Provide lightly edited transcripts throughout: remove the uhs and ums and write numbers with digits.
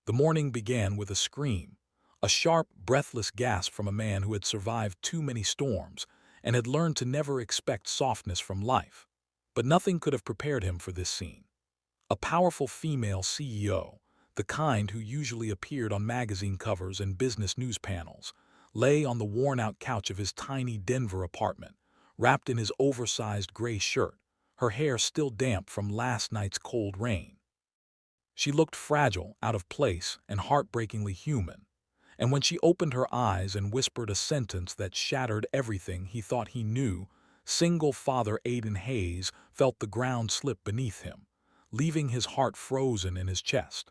The morning began with a scream, a sharp, breathless gasp from a man who had survived too many storms and had learned to never expect softness from life. But nothing could have prepared him for this scene. A powerful female CEO, the kind who usually appeared on magazine covers and business news panels, lay on the worn-out couch of his tiny Denver apartment, wrapped in his oversized gray shirt, her hair still damp from last night's cold rain. She looked fragile, out of place, and heartbreakingly human. And when she opened her eyes and whispered a sentence that shattered everything he thought he knew, single father Aiden Hayes felt the ground slip beneath him, leaving his heart frozen in his chest.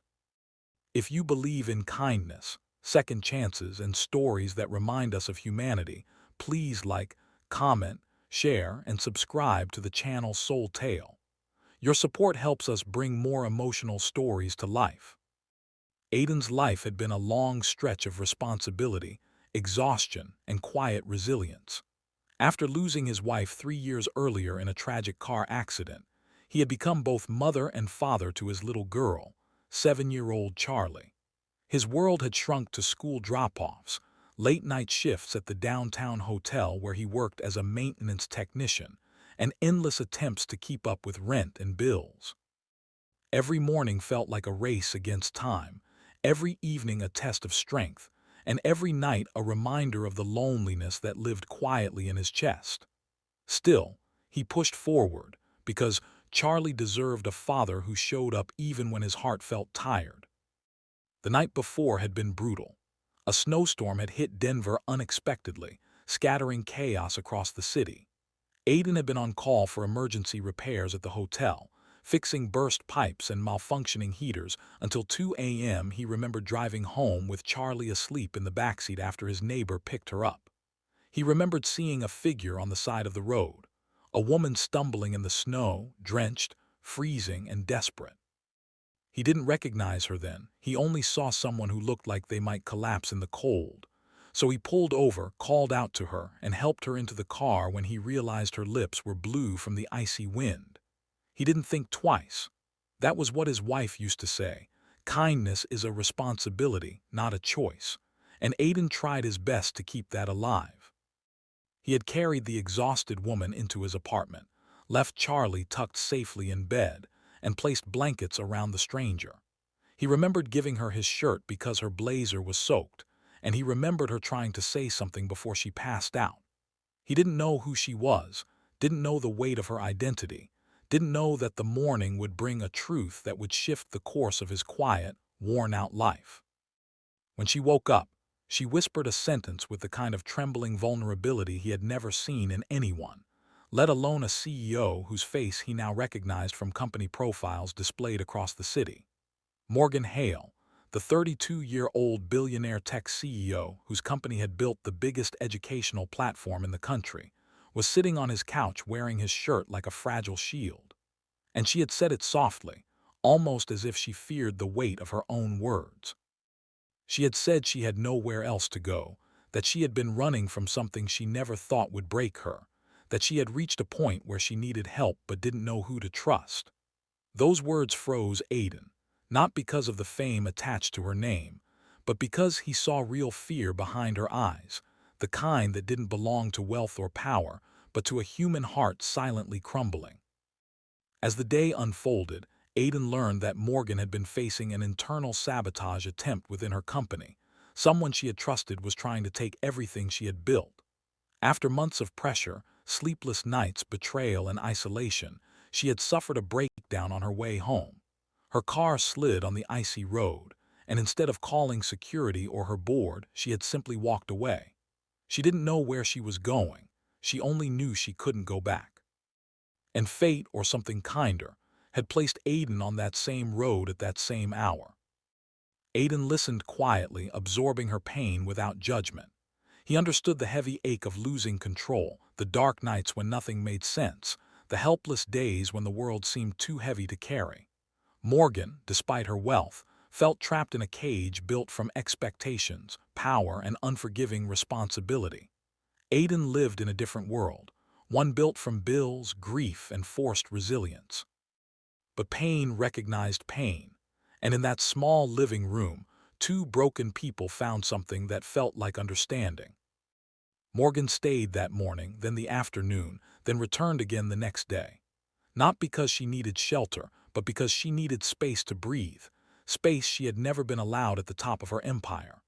If you believe in kindness, second chances, and stories that remind us of humanity, please like, comment, share, and subscribe to the channel Soul Tale. Your support helps us bring more emotional stories to life. Aiden's life had been a long stretch of responsibility, exhaustion, and quiet resilience. After losing his wife 3 years earlier in a tragic car accident, he had become both mother and father to his little girl, 7-year-old Charlie. His world had shrunk to school drop-offs, late-night shifts at the downtown hotel where he worked as a maintenance technician, and endless attempts to keep up with rent and bills. Every morning felt like a race against time, every evening a test of strength, and every night a reminder of the loneliness that lived quietly in his chest. Still, he pushed forward, because Charlie deserved a father who showed up even when his heart felt tired. The night before had been brutal. A snowstorm had hit Denver unexpectedly, scattering chaos across the city. Aiden had been on call for emergency repairs at the hotel, fixing burst pipes and malfunctioning heaters until 2 a.m. He remembered driving home with Charlie asleep in the backseat after his neighbor picked her up. He remembered seeing a figure on the side of the road, a woman stumbling in the snow, drenched, freezing, and desperate. He didn't recognize her then. He only saw someone who looked like they might collapse in the cold. So he pulled over, called out to her, and helped her into the car when he realized her lips were blue from the icy wind. He didn't think twice. That was what his wife used to say. Kindness is a responsibility, not a choice. And Aiden tried his best to keep that alive. He had carried the exhausted woman into his apartment, left Charlie tucked safely in bed, and placed blankets around the stranger. He remembered giving her his shirt because her blazer was soaked, and he remembered her trying to say something before she passed out. He didn't know who she was, didn't know the weight of her identity, didn't know that the morning would bring a truth that would shift the course of his quiet, worn-out life. When she woke up, she whispered a sentence with the kind of trembling vulnerability he had never seen in anyone, let alone a CEO whose face he now recognized from company profiles displayed across the city. Morgan Hale, the 32-year-old billionaire tech CEO whose company had built the biggest educational platform in the country, was sitting on his couch wearing his shirt like a fragile shield. And she had said it softly, almost as if she feared the weight of her own words. She had said she had nowhere else to go, that she had been running from something she never thought would break her, that she had reached a point where she needed help but didn't know who to trust. Those words froze Aiden, not because of the fame attached to her name, but because he saw real fear behind her eyes, the kind that didn't belong to wealth or power, but to a human heart silently crumbling. As the day unfolded, Aiden learned that Morgan had been facing an internal sabotage attempt within her company. Someone she had trusted was trying to take everything she had built. After months of pressure, sleepless nights, betrayal, and isolation, she had suffered a breakdown on her way home. Her car slid on the icy road, and instead of calling security or her board, she had simply walked away. She didn't know where she was going. She only knew she couldn't go back. And fate, or something kinder, had placed Aiden on that same road at that same hour. Aiden listened quietly, absorbing her pain without judgment. He understood the heavy ache of losing control, the dark nights when nothing made sense, the helpless days when the world seemed too heavy to carry. Morgan, despite her wealth, felt trapped in a cage built from expectations, power, and unforgiving responsibility. Aiden lived in a different world, one built from bills, grief, and forced resilience. But pain recognized pain, And in that small living room, two broken people found something that felt like understanding. Morgan stayed that morning, then the afternoon, then returned again the next day. Not because she needed shelter, but because she needed space to breathe, space she had never been allowed at the top of her empire.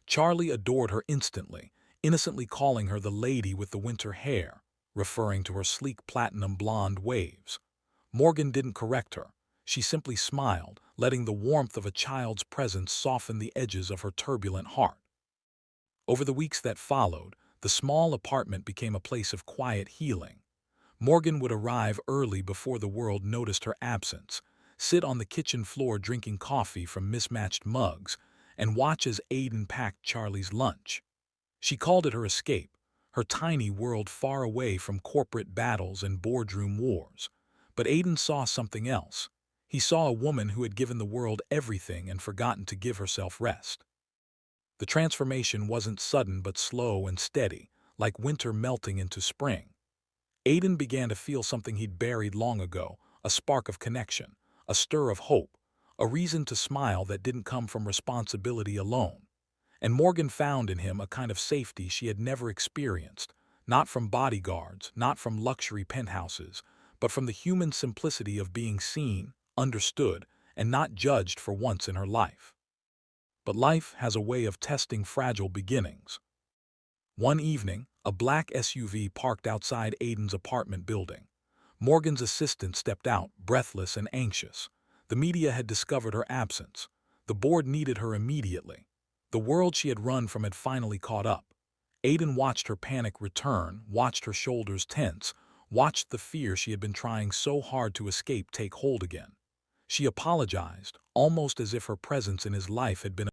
Charlie adored her instantly, innocently calling her the lady with the winter hair, referring to her sleek platinum blonde waves. Morgan didn't correct her. She simply smiled, letting the warmth of a child's presence soften the edges of her turbulent heart. Over the weeks that followed, the small apartment became a place of quiet healing. Morgan would arrive early before the world noticed her absence, sit on the kitchen floor drinking coffee from mismatched mugs, and watch as Aiden packed Charlie's lunch. She called it her escape, her tiny world far away from corporate battles and boardroom wars. But Aiden saw something else. He saw a woman who had given the world everything and forgotten to give herself rest. The transformation wasn't sudden but slow and steady, like winter melting into spring. Aiden began to feel something he'd buried long ago, a spark of connection, a stir of hope, a reason to smile that didn't come from responsibility alone. And Morgan found in him a kind of safety she had never experienced, not from bodyguards, not from luxury penthouses, but from the human simplicity of being seen, understood, and not judged for once in her life. But life has a way of testing fragile beginnings. One evening, a black SUV parked outside Aiden's apartment building. Morgan's assistant stepped out, breathless and anxious. The media had discovered her absence. The board needed her immediately. The world she had run from had finally caught up. Aiden watched her panic return, watched her shoulders tense, watched the fear she had been trying so hard to escape take hold again. She apologized, almost as if her presence in his life had been